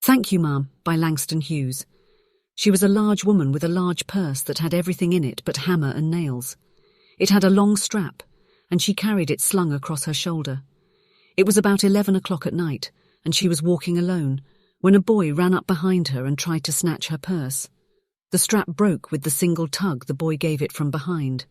Thank You, Ma'am, by Langston Hughes. She was a large woman with a large purse that had everything in it but hammer and nails. It had a long strap, and she carried it slung across her shoulder. It was about 11 o'clock at night, and she was walking alone, when a boy ran up behind her and tried to snatch her purse. The strap broke with the single tug the boy gave it from behind.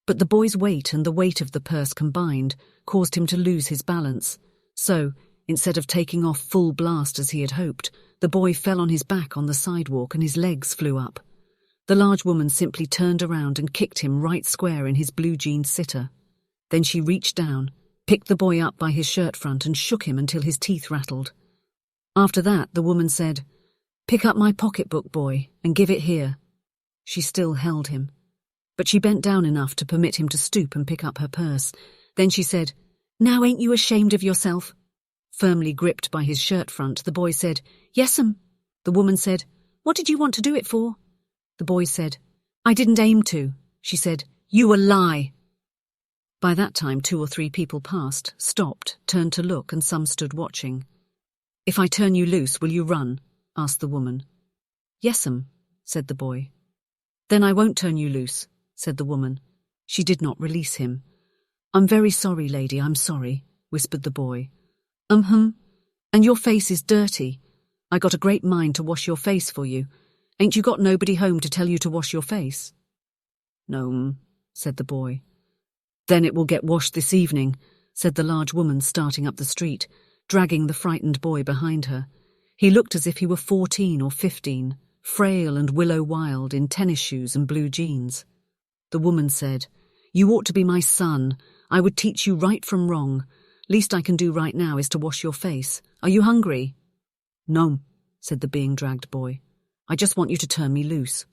But the boy's weight and the weight of the purse combined caused him to lose his balance. So, instead of taking off full blast as he had hoped, the boy fell on his back on the sidewalk and his legs flew up. The large woman simply turned around and kicked him right square in his blue-jeaned sitter. Then she reached down, picked the boy up by his shirt front and shook him until his teeth rattled. After that, the woman said, "Pick up my pocketbook, boy, and give it here." She still held him, but she bent down enough to permit him to stoop and pick up her purse. Then she said, "Now ain't you ashamed of yourself?" Firmly gripped by his shirt front, the boy said, "Yes'm." The woman said, "What did you want to do it for?" The boy said, "I didn't aim to." She said, "You a lie." By that time 2 or 3 people passed, stopped, turned to look, and some stood watching. "If I turn you loose, will you run?" asked the woman. "Yes'm," said the boy. "Then I won't turn you loose," said the woman. She did not release him. "I'm very sorry, lady, I'm sorry," whispered the boy. And your face is dirty. I got a great mind to wash your face for you. Ain't you got nobody home to tell you to wash your face?" "No," said the boy. "Then it will get washed this evening," said the large woman, starting up the street, dragging the frightened boy behind her. He looked as if he were 14 or 15, frail and willow-wild in tennis shoes and blue jeans. The woman said, "You ought to be my son. I would teach you right from wrong. Least I can do right now is to wash your face. Are you hungry?" "No," said the being dragged boy. "I just want you to turn me loose."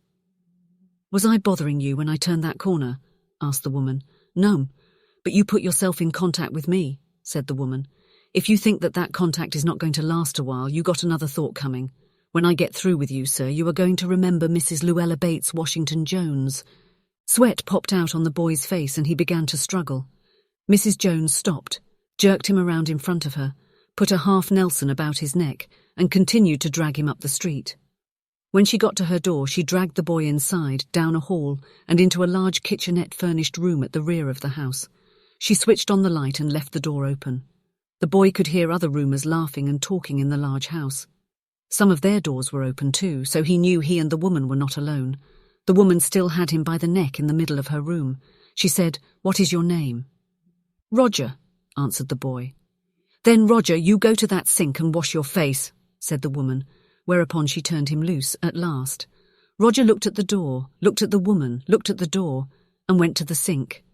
"Was I bothering you when I turned that corner?" asked the woman. "No, but you put yourself in contact with me," said the woman. "If you think that contact is not going to last a while, you got another thought coming. When I get through with you, sir, you are going to remember Mrs. Luella Bates Washington Jones." Sweat popped out on the boy's face and he began to struggle. Mrs. Jones stopped, jerked him around in front of her, put a half Nelson about his neck, and continued to drag him up the street. When she got to her door, she dragged the boy inside, down a hall, and into a large kitchenette-furnished room at the rear of the house. She switched on the light and left the door open. The boy could hear other roomers laughing and talking in the large house. Some of their doors were open too, so he knew he and the woman were not alone. The woman still had him by the neck in the middle of her room. She said, "What is your name?" "Roger," answered the boy. "Then, Roger, you go to that sink and wash your face," said the woman, whereupon she turned him loose at last. Roger looked at the door, looked at the woman, looked at the door, and went to the sink.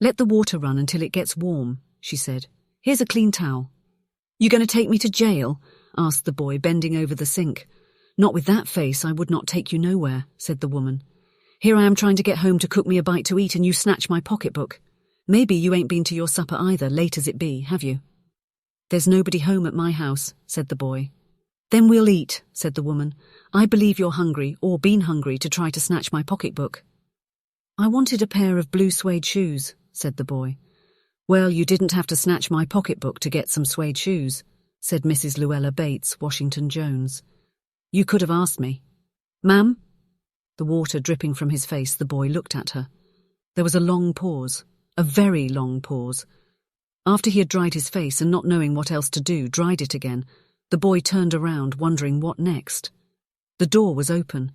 "Let the water run until it gets warm," she said. "Here's a clean towel." "You going to take me to jail?" asked the boy, bending over the sink. "Not with that face, I would not take you nowhere," said the woman. "Here I am trying to get home to cook me a bite to eat and you snatch my pocketbook. Maybe you ain't been to your supper either, late as it be, have you?" "There's nobody home at my house," said the boy. "Then we'll eat," said the woman. "I believe you're hungry, or been hungry, to try to snatch my pocketbook." "I wanted a pair of blue suede shoes," said the boy. "Well, you didn't have to snatch my pocketbook to get some suede shoes," said Mrs. Luella Bates Washington Jones. "You could have asked me." "Ma'am?" The water dripping from his face, the boy looked at her. There was a long pause, a very long pause. After he had dried his face and not knowing what else to do, dried it again, the boy turned around, wondering what next. The door was open.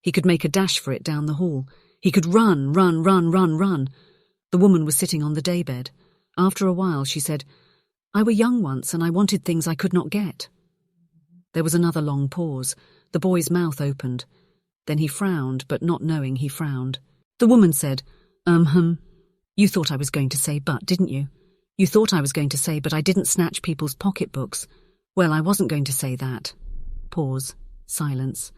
He could make a dash for it down the hall. He could run. The woman was sitting on the daybed. After a while, she said, "I were young once and I wanted things I could not get." There was another long pause. The boy's mouth opened. Then he frowned, but not knowing he frowned. The woman said, You thought I was going to say but, didn't you? You thought I was going to say but I didn't snatch people's pocketbooks. Well, I wasn't going to say that." Pause. Silence.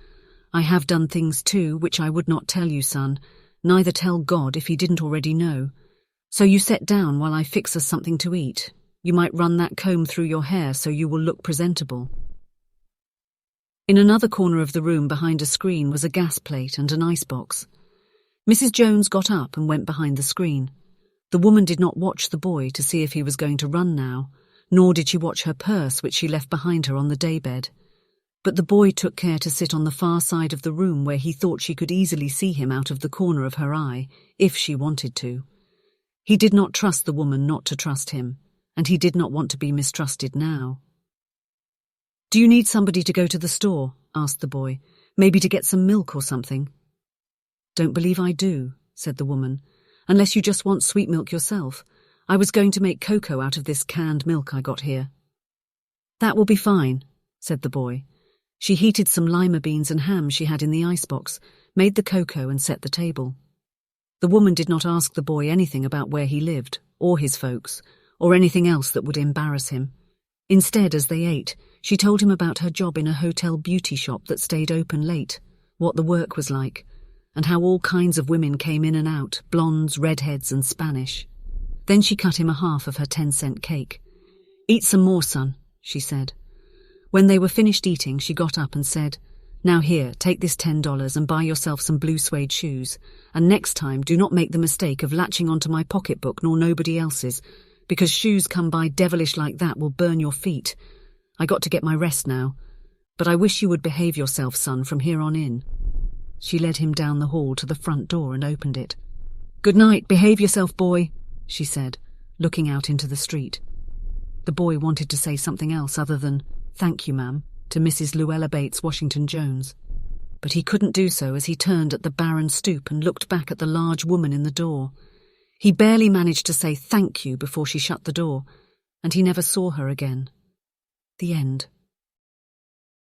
"I have done things too, which I would not tell you, son. Neither tell God if he didn't already know. So you set down while I fix us something to eat. You might run that comb through your hair so you will look presentable." In another corner of the room behind a screen was a gas plate and an icebox. Mrs. Jones got up and went behind the screen. The woman did not watch the boy to see if he was going to run now, nor did she watch her purse, which she left behind her on the daybed. But the boy took care to sit on the far side of the room where he thought she could easily see him out of the corner of her eye, if she wanted to. He did not trust the woman not to trust him, and he did not want to be mistrusted now. "Do you need somebody to go to the store?" asked the boy. "Maybe to get some milk or something?" "Don't believe I do," said the woman, "unless you just want sweet milk yourself. I was going to make cocoa out of this canned milk I got here." "That will be fine," said the boy. She heated some lima beans and ham she had in the icebox, made the cocoa and set the table. The woman did not ask the boy anything about where he lived, or his folks, or anything else that would embarrass him. Instead, as they ate, she told him about her job in a hotel beauty shop that stayed open late, what the work was like, and how all kinds of women came in and out, blondes, redheads, and Spanish. Then she cut him a half of her 10-cent cake. "Eat some more, son," she said. When they were finished eating, she got up and said, "Now here, take this $10 and buy yourself some blue suede shoes, and next time do not make the mistake of latching onto my pocketbook nor nobody else's, because shoes come by devilish like that will burn your feet. I got to get my rest now, but I wish you would behave yourself, son, from here on in." She led him down the hall to the front door and opened it. "Good night, behave yourself, boy," she said, looking out into the street. The boy wanted to say something else other than, "Thank you, ma'am," to Mrs. Luella Bates Washington Jones. But he couldn't do so as he turned at the barren stoop and looked back at the large woman in the door. He barely managed to say thank you before she shut the door, and he never saw her again. The end.